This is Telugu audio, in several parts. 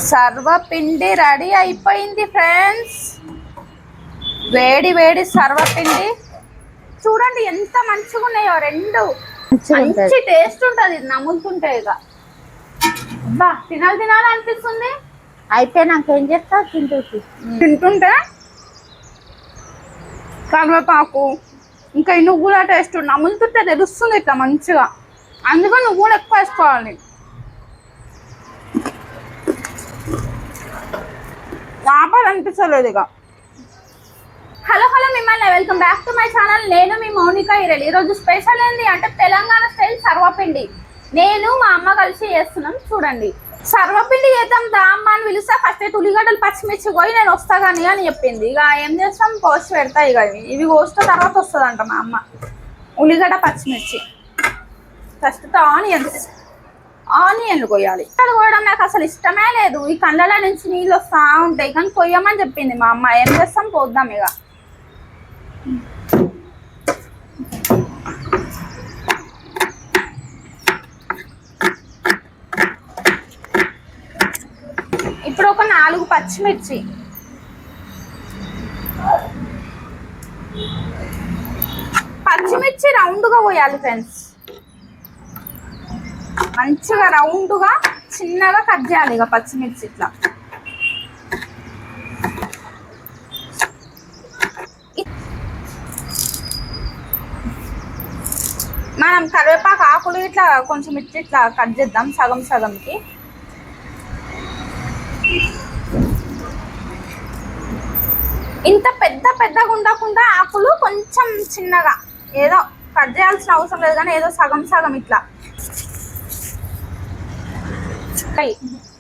సర్వపిండి రెడీ అయిపోయింది ఫ్రెండ్స్. వేడి వేడి సర్వపిండి చూడండి ఎంత మంచిగా ఉన్నాయో. రెండు మంచి టేస్ట్ ఉంటది నములుతుంటే. ఇక బా తినాలి అనిపిస్తుంది. అయితే నాకేం చేస్తావు తింటుంటే కరివేపాకు ఇంకా ఈ నువ్వుల టేస్ట్ నములుతుంటే తెలుస్తుంది ఇట్లా మంచిగా. అందుకని నువ్వులు ఎక్కువ వేసుకోవాలి. ఆపాలనిపించలేదు ఇక. హలో మిమ్మల్ని welcome back to my channel. నేను మీ మౌనిక ఈరెలి. ఈరోజు స్పెషల్ ఏంటి అంటే తెలంగాణ స్టైల్ సర్వపిండి. నేను మా అమ్మ కలిసి చేస్తున్నాం. చూడండి సర్వపిండి చేద్దాం దా అమ్మ అని పిలుస్తా. ఫస్ట్ అయితే ఉల్లిగడ్డలు పచ్చిమిర్చి పోయి నేను వస్తా కానీ అని చెప్పింది. ఇక ఏం చేస్తాం కోసి పెడతా. ఇక ఇవి కోసిన తర్వాత వస్తుందంట మా అమ్మ. ఉల్లిగడ్డ పచ్చిమిర్చి ఫస్ట్ ఆనియన్లు కొయ్యాలి. అది కూడా నాకు అసలు ఇష్టమే లేదు. ఈ కళ్ళల నుంచి నీళ్ళు వస్తూ ఉంటాయి కానీ కొయ్యమని చెప్పింది మా అమ్మ. ఏం చేస్తాం పోద్దాం ఇక. ఇప్పుడు ఒక 4 పచ్చిమిర్చి, రౌండ్గా పోయాలి ఫ్రెండ్స్. మంచిగా రౌండ్గా చిన్నగా కట్ చేయాలి ఇక పచ్చిమిర్చి ఇట్లా. మనం కరివేపాకు ఆకులు ఇట్లా కొంచెం ఇట్లా కట్ చేద్దాం సగంకి. ఇంత పెద్దగా ఉండకుండా ఆకులు కొంచెం చిన్నగా ఏదో కట్ చేయాల్సిన అవసరం లేదు కానీ ఏదో సగం ఇట్లా.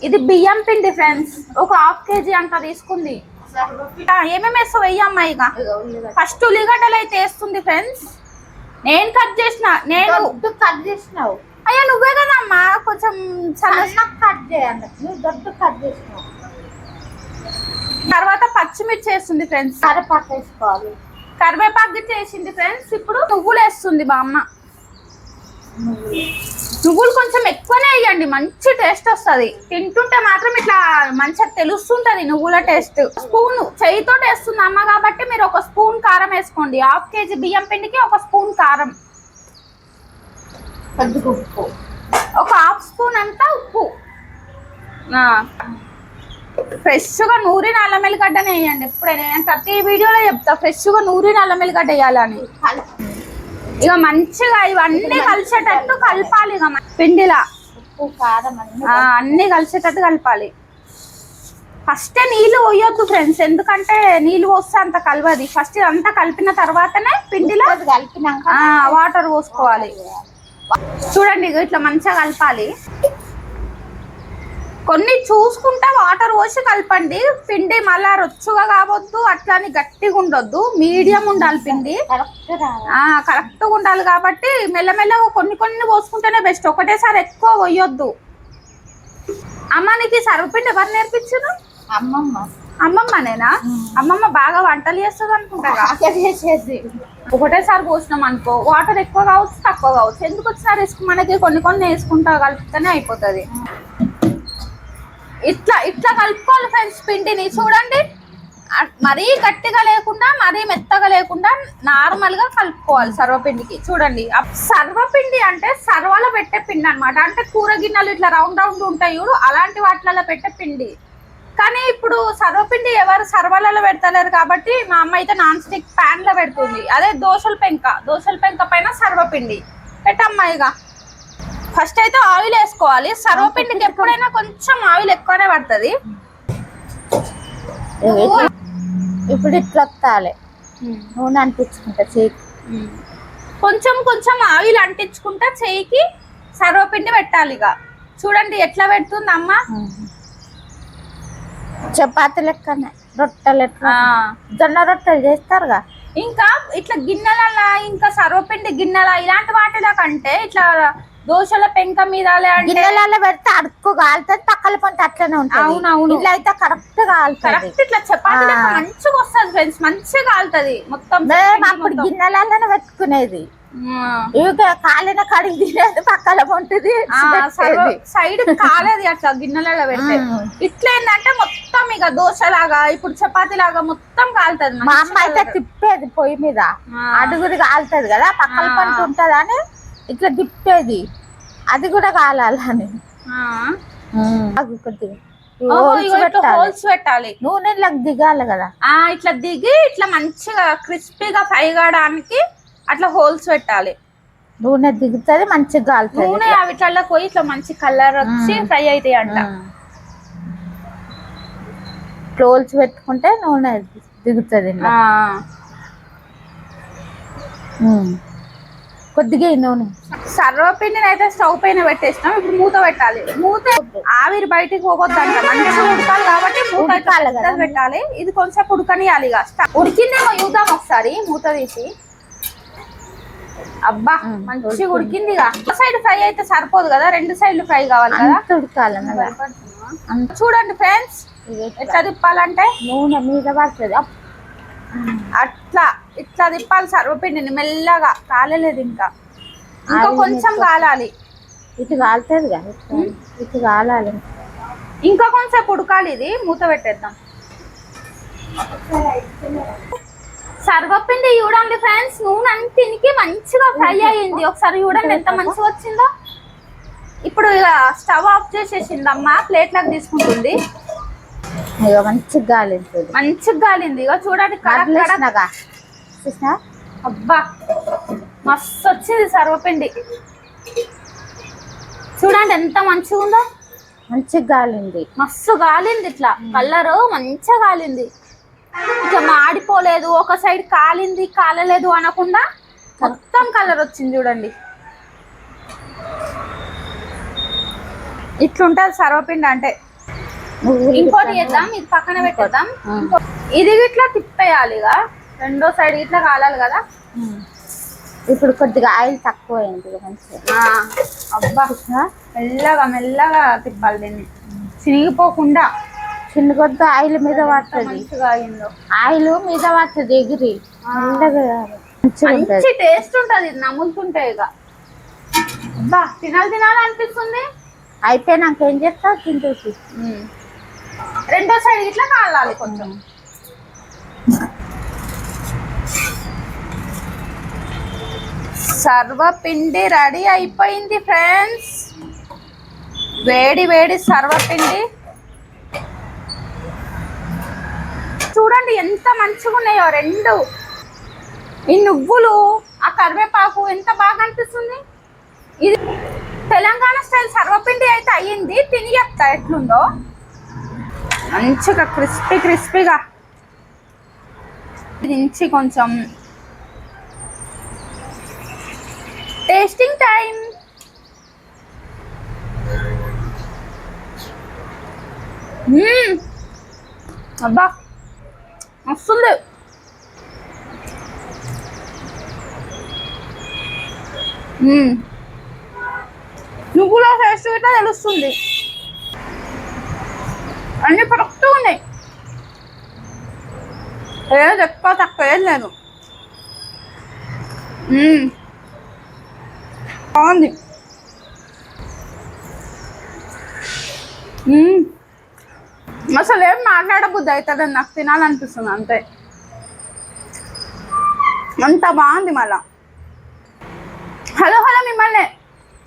ఇది బియ్యం పిండి ఫ్రెండ్స్. ఒక 1/2 kg అంత తీసుకుంది. ఏమేమి వేస్తావు వెయ్యమ్మా. ఇక ఫస్ట్ ఉల్లిగడ్డలు అయితే వేస్తుంది ఫ్రెండ్స్. నేను కట్ చేసినావు అయ్యా నువ్వే కదమ్మా కొంచెం కట్ చేయండి. నువ్వు దొడ్డు కట్ చేసినావు. తర్వాత పచ్చిమిర్చి వేస్తుంది ఫ్రెండ్స్. కరివేపాకు వేసుకోవాలి. కరివేపాకు చేసింది ఫ్రెండ్స్. ఇప్పుడు నువ్వులు వేస్తుంది మా అమ్మ. నువ్వులు కొంచెం ఎక్కువనే వేయండి, మంచి టేస్ట్ వస్తుంది. తింటుంటే మాత్రం ఇట్లా మంచిగా తెలుస్తుంటది నువ్వుల టేస్ట్. స్పూన్ చేయితో వేస్తుంది అమ్మ కాబట్టి మీరు 1 స్పూన్ కారం వేసుకోండి. 1/2 kg బియ్యం పిండికి 1 స్పూన్ కారం, ఉప్పు, ఒక 1/2 స్పూన్ అంతా ఉప్పు. ఫ్రెష్గా నూరిన అల్లం వెల్లిగడ్డనే వేయండి. ఎప్పుడైనా నేను ప్రతి వీడియోలో చెప్తా ఫ్రెష్గా నూరిన అల్లం వెల్లిగడ్డ వేయాలని. ఇక మంచిగా ఇవన్నీ కలిసేటట్టు కలపాలి. ఇక పిండిలా ఉప్పు కారం అన్నీ కలిసేటట్టు కలపాలి. ఫస్ట్ నీళ్లు పోయొద్దు ఫ్రెండ్స్, ఎందుకంటే నీళ్లు పోస్తే అంత కలవది. ఫస్ట్ అంతా కలిపిన తర్వాతనే పిండిలో కలిపినాక వాటర్ పోసుకోవాలి. చూడండి ఇట్లా మంచిగా కలపాలి. కొన్ని చూసుకుంటా వాటర్ పోసి కలపండి. పిండి మళ్ళా రొచ్చుగా కావద్దు, అట్లాని గట్టిగా ఉండొద్దు, మీడియం ఉండాలి పిండి. కరెక్ట్గా ఉండాలి కాబట్టి మెల్లమెల్లగా కొన్ని పోసుకుంటేనే బెస్ట్. ఒకటేసారి ఎక్కువ పోయొద్దు. అమ్మ నీకు సర్వపిండి ఎవరు నేర్పించారు? అమ్మమ్మనేనా? అమ్మమ్మ బాగా వంటలు చేస్తుంది అనుకుంటా. ఒకటేసారి పోసినాం అనుకో వాటర్ ఎక్కువ కావచ్చు తక్కువ కావచ్చు. ఎందుకు వచ్చిన రిస్క్ మనకి. కొన్ని వేసుకుంటా కలిపితేనే అయిపోతుంది. ఇట్లా కలుపుకోవాలి ఫ్రెండ్స్ పిండిని. చూడండి మరీ గట్టిగా లేకుండా మరీ మెత్తగా లేకుండా నార్మల్గా కలుపుకోవాలి సర్వపిండికి. చూడండి సర్వపిండి అంటే సర్వలో పెట్టే పిండి అనమాట. అంటే కూర గిన్నెలు ఇట్లా రౌండ్ ఉంటాయి చూడు, అలాంటి వాటిలలో పెట్టే పిండి. కానీ ఇప్పుడు సర్వపిండి ఎవరు సర్వలలో పెడతలేరు కాబట్టి మా అమ్మ అయితే నాన్ స్టిక్ ప్యాన్లో పెడుతుంది. అదే దోశల పెంక పైన సర్వపిండి పెట్టమ్మా. ఇక ఫస్ట్ అయితే ఆయిల్ వేసుకోవాలి. సర్వపిండికి ఎప్పుడైనా కొంచెం ఆయిల్ ఎక్కువనే పడుతుంది. ఇప్పుడు ఇట్లా వస్తాలి. నూనె అంటించుకుంటా చెయ్యికి. కొంచెం ఆయిల్ అంటించుకుంటా చెయ్యికి సర్వపిండి పెట్టాలి. ఇక చూడండి ఎట్లా పెడుతుంది అమ్మ. చపాతీ లెక్కనే రొట్టెలు ఎట్లా జొన్న రొట్టెలు చేస్తారుగా. ఇంకా ఇట్లా గిన్నెల ఇంకా సర్వపిండి గిన్నెల ఇలాంటి వాటిలో కంటే ఇట్లా దోశల పెంక మీద గిన్నెలలో పెడితే అడుక్కు కాలుతుంది, పక్కల పొంటి అట్లనే ఉంటుంది. అవునవును. ఇట్లా అయితే కరెక్ట్ కరెక్ట్ ఇట్లా చపాతీ మంచిగా వస్తుంది ఫ్రెండ్స్. మంచిగా కాలుతుంది మొత్తం. అప్పుడు గిన్నెలలోనే పెట్టుకునేది. ఇక కాలిన కడిగి తినేది పక్కన ఉంటుంది సైడ్ కాలేదు అట్లా గిన్నెలలో పెడితే ఇట్లా ఏంటంటే మొత్తం ఇక దోశ లాగా ఇప్పుడు చపాతీ లాగా మొత్తం కాలుతుంది. మా అమ్మ అయితే తిప్పేది పొయ్యి మీద అడుగురి కాలుతుంది కదా పక్కన పంట ఉంటది అని ఇట్లా తిప్పేది, అది కూడా కాలాలని. కొద్దిగా హోల్స్ పెట్టాలి, నూనెలకు దిగాలి కదా. ఇట్లా దిగి ఇట్లా మంచిగా క్రిస్పీగా ఫ్రై కావడానికి అట్లా హోల్స్ పెట్టాలి. నూనె దిగుతుంది మంచిగా కాలుతుంది. నూనె అవిట్లలో పోయి ఇట్లా మంచి కలర్ వచ్చి ఫ్రై అవుతాయి అంట. హోల్స్ పెట్టుకుంటే నూనె దిగుతుంది. కొద్దిగా నూనె. సర్వపిండిని అయితే స్టవ్ పైన పెట్టేసినాం. ఇప్పుడు మూత పెట్టాలి. మూత ఆవిరి బయటికి పోగొద్దంట, మంచిగా ఉడకాలి కాబట్టి మూత పెట్టాలి. ఇది కొంచెం ఉడకనియాలి. ఉడికిందేమో చూద్దాం ఒకసారి మూత తీసి. అబ్బా మంచిగా ఉడికింది. సైడ్ ఫ్రై అయితే సరిపోదు కదా, రెండు సైడ్లు ఫ్రై కావాలి కదా, ఉడకాలి. చూడండి ఫ్రెండ్స్ ఎట్లా తిప్పాలంటే నూనె మీద పడుతుంది. అట్లా ఇట్లా తిప్పాలి సర్వపిండిని మెల్లగా. కాలలేదు ఇంకా కొంచెం కాలాలి. ఇటు కాలుతుంది కదా, ఇటు కాలాలి. ఇంకా కొంచెం ఉడకాలి. ఇది మూత పెట్టేద్దాం. సర్వపిండి చూడండి ఫ్రెండ్స్, నూనె అంటికి మంచిగా ఫ్రై అయ్యింది. ఒకసారి చూడండి ఎంత మంచిగా వచ్చిందో. ఇప్పుడు ఇక స్టవ్ ఆఫ్ చేసేసిందమ్మా, ప్లేట్లకు తీసుకుంటుంది. మంచిగా గాలింది, మంచిగా గాలింది. ఇక చూడండి అబ్బా మస్తు వచ్చింది సర్వపిండి. చూడండి ఎంత మంచిగా ఉందో, మంచిగా గాలింది, మస్తు గాలింది. ఇట్లా కలరు మంచిగా గాలింది. ఇట్లా మాడిపోలేదు, ఒక సైడ్ కాలింది కాలలేదు అనకుండా మొత్తం కలర్ వచ్చింది. చూడండి ఇట్లుంటది సర్వపిండి అంటే. ఇంకోటి చేద్దాం, ఇది పక్కన పెట్టేద్దాం. ఇది ఇట్లా తిప్పేయాలి. ఇక రెండో సైడ్ ఇట్లా కాలాలి కదా. ఇప్పుడు కొద్దిగా ఆయిల్ తక్కువ అయింది మంచిగా. అబ్బా మెల్లగా మెల్లగా తిప్పాలి దీన్ని, చినిగిపోకుండా. చిన్నకొద్దు ఆయిల్ మీద పడుతుంది. మంచిగా అయిందో ఆయిల్ మీద పడుతుంది ఎగిరి. మంచి టేస్ట్ ఉంటది ఇది నములుతుంటే. ఇక అబ్బా తినాలి అనిపిస్తుంది. అయితే నాకేం చేస్తా తింటుంది. రెండో సైడ్ ఇట్లా కాలాలి కొంచెం. సర్వపిండి రెడీ అయిపోయింది ఫ్రెండ్స్. వేడి వేడి సర్వపిండి చూడండి ఎంత మంచిగా ఉన్నాయో రెండు. ఈ నువ్వులు ఆ కరివేపాకు ఎంత బాగా అనిపిస్తుంది. ఇది తెలంగాణ స్టైల్ సర్వపిండి అయితే అయ్యింది. తిని చెప్తా ఎట్లుందో. మంచిగా క్రిస్పీగా దించి కొంచెం టేస్టింగ్ టైం. అబ్బా వస్తుంది. నువ్వులో టేస్ట్ ఇట్లా తెలుస్తుంది. అన్ని కరెక్ట్గా ఉన్నాయి, ఏది ఎక్కువ తక్కువ ఏం లేదు. బాగుంది. అసలు ఏం మాట్లాడబుద్ది అవుతుంది, నాకు తినాలనిపిస్తుంది అంతే. అంత బాగుంది. మళ్ళా హలో మిమ్మల్ని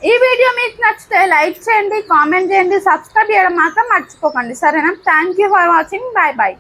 ఈ వీడియో మీకు నచ్చితే లైక్ చేయండి, కామెంట్ చేయండి, సబ్స్క్రైబ్ చేయడం మాత్రం మర్చిపోకండి. సరేనా? Thank you for watching. Bye bye.